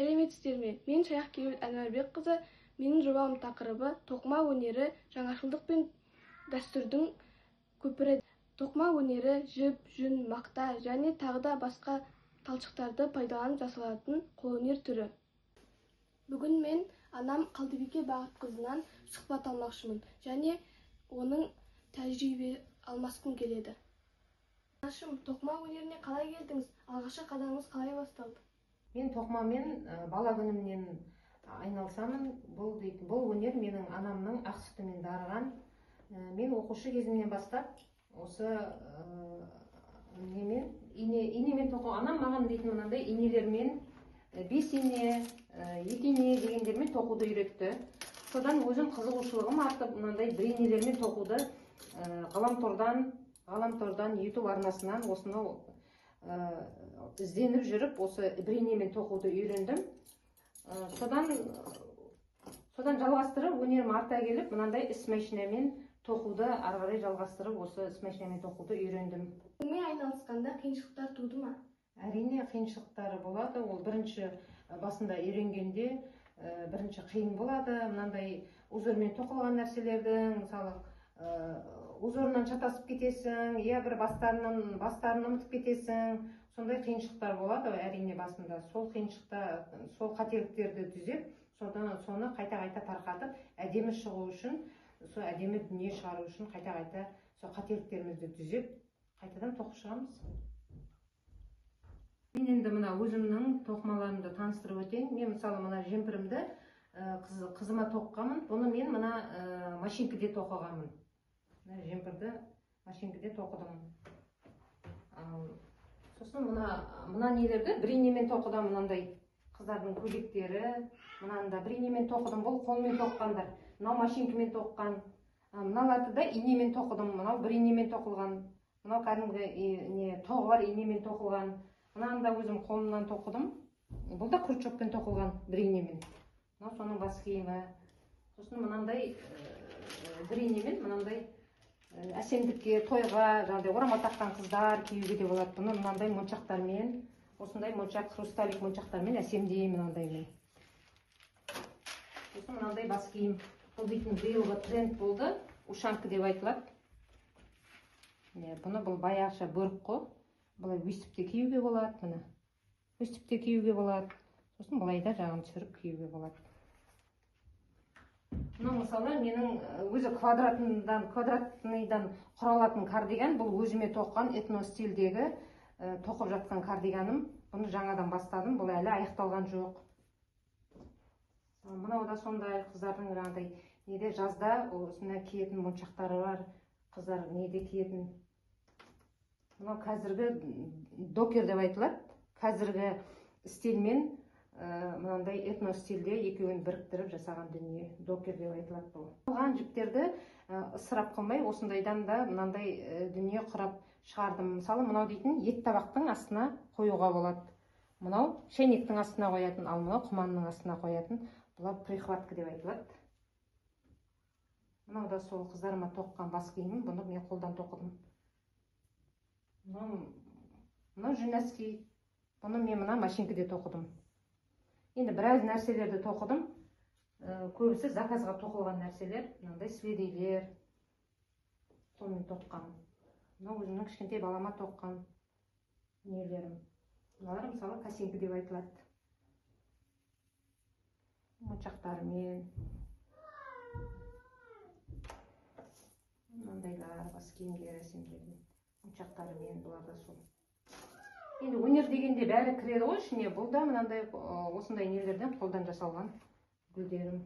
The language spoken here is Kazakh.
Сәлеметсіздерме? Мен Шаяхкебел Әнуарбекқызы. Менің жобам тақырыбы тоқыма өнері жаңашылдық пен дәстүрдің көпірі. Тоқыма өнері жіп, жүн, мақта және тағы да басқа талшықтарды пайдаланып жасалатын қолөнер түрі. Бүгін мен анам Қалдыбике Бақытқызынан сұхбат алмақшымын және оның тәжірибе алмасқым келеді. Анашым, тоқыма өнеріне қалай келдіңіз? Алғашқы қадамыңыз қалай басталды? Мен тоқымамен бала күнімнен айналысамын. Бұл өнер менің анамның ақ сүтімен дарыған. Мен оқушы кезімнен бастап осы инемен тоқу. Анам маған дейтін мынандай инелермен 5 ине, 2 ине дегендермен тоқуды үйретті. Содан өзім қызығушылығым артып, мынандай бір инелермен тоқуды ғаламтордан, YouTube арнасынан осыны ізденіп жүріп, осы бір инемен тоқуды үйрендім. Содан жалғастырып, өнерім арта келіп, мынандай іс машинамен тоқуды ары қарай жалғастырып, осы іс машинамен тоқуды үйрендім. Өнермен айналысқанда қиыншылықтар туды ма? Әрине қиыншылықтары болады. Ол бірінші басында үйренгенде бірінші қиын болады. Мынандай узормен тоқылған нәрселердің, мысалы, узорынан шатасып кетесің, я бір бастарын ұмытып кетесің. Сондай қиыншылықтар болады әрине басында. Сол қиыншылықта, сол қателіктерді түзеп, соны қайта-қайта тарқатып, әдемі шығу үшін, сол әдемі дүние шығару үшін қайта-қайта сол қателіктерімізді түзеп, қайтадан тоқып шығамыз. Мен енді мына өзімнің тоқымаларымды таныстырып өтейін. Мен мысалы мына жемпірімді қызыма тоққанмын. Бұны мен мына машинкіде тоқығанмын. Жемпірді машинкіде тоқыдым. Сосын мына нелерді бір инемен тоқыдым. Мынандай қыздардың көйлектері, мынанда бір инемен тоқыдым. Бұл қолмен тоққандар. Мынау машинкімен тоққан. Мыналарды да инемен тоқыдым. Мынау бір инемен тоқылған. Мынау кәдімгі тоғы бар инемен тоқылған. Мынаны да өзім қолымнан тоқыдым. Бұл да крючокпен тоқылған бір инемен. Мынау соның бас киімі. Сосын мынандай бір инемен мынандай әсемдікке, тойға, жаңағыдай орамал таққан қыздар киюге де болады. Бұны мынандай моншақтармен, осындай моншақ, хрусталик моншақтармен әсемдеймін мынандаймен. Сосын мынандай бас киім. Бұл дейтін биылғы тренд болды. Ушанка деп айтылады. Бұны бұл баяғыша бөрік қой. Бұлай өстіпте киюге болады, мұны. Өстіпте киюге болады. Сосын бұлайда жағын түсіріп киюге болады. Мұны мысалы менің өзі квадратныйдан құралатын кардиган. Бұл өзіме тоққан этностильдегі тоқып жатқан кардиганым. Бұны жаңадан бастадым. Бұл әлі аяқталған жоқ. Мынау да сондай қыздардың жаңағыдай неде жазда осында киетін моншақтары бар. Қыздар неде киетін. Мынау қазіргі докер деп айтылады. Қазіргі стильмен мынандай этностильде екеуін біріктіріп жасаған дүние. Докер деп айтылады бұл. Алған жіптерді ысырап қылмай, осындайдан да мынандай дүние құрап шығардым. Мысалы, мынау дейтін ет табақтың астына қоюға болады. Мынау шайнектің астына қоятын, ал мынау құманның астына қоятын. Бұлар прихватка деп айтылады. Мынау да сол қыздарыма тоққан бас киімім. Бұны мен қолдан тоқыдым. Мынау жүнәски. Бұны мен мына машинкіде тоқыдым. Енді біраз нәрселерді тоқыдым. Көбісі заказға тоқылған нәрселер. Мынандай сведейлер. Қолмен тоққан. Мынау өзімнің кішкентай балама тоққан нелерім. Мыналар мысалы косинка деп айтылады. Моншақтарымен. Мынандайлар бас киімдер әсемдермен. Моншақтарымен бұлар да сол. Енді өнер дегенде бәрі кіреді ғой ішіне. Бұл да мынандай осындай нелерден қолдан жасалған гүлдерім.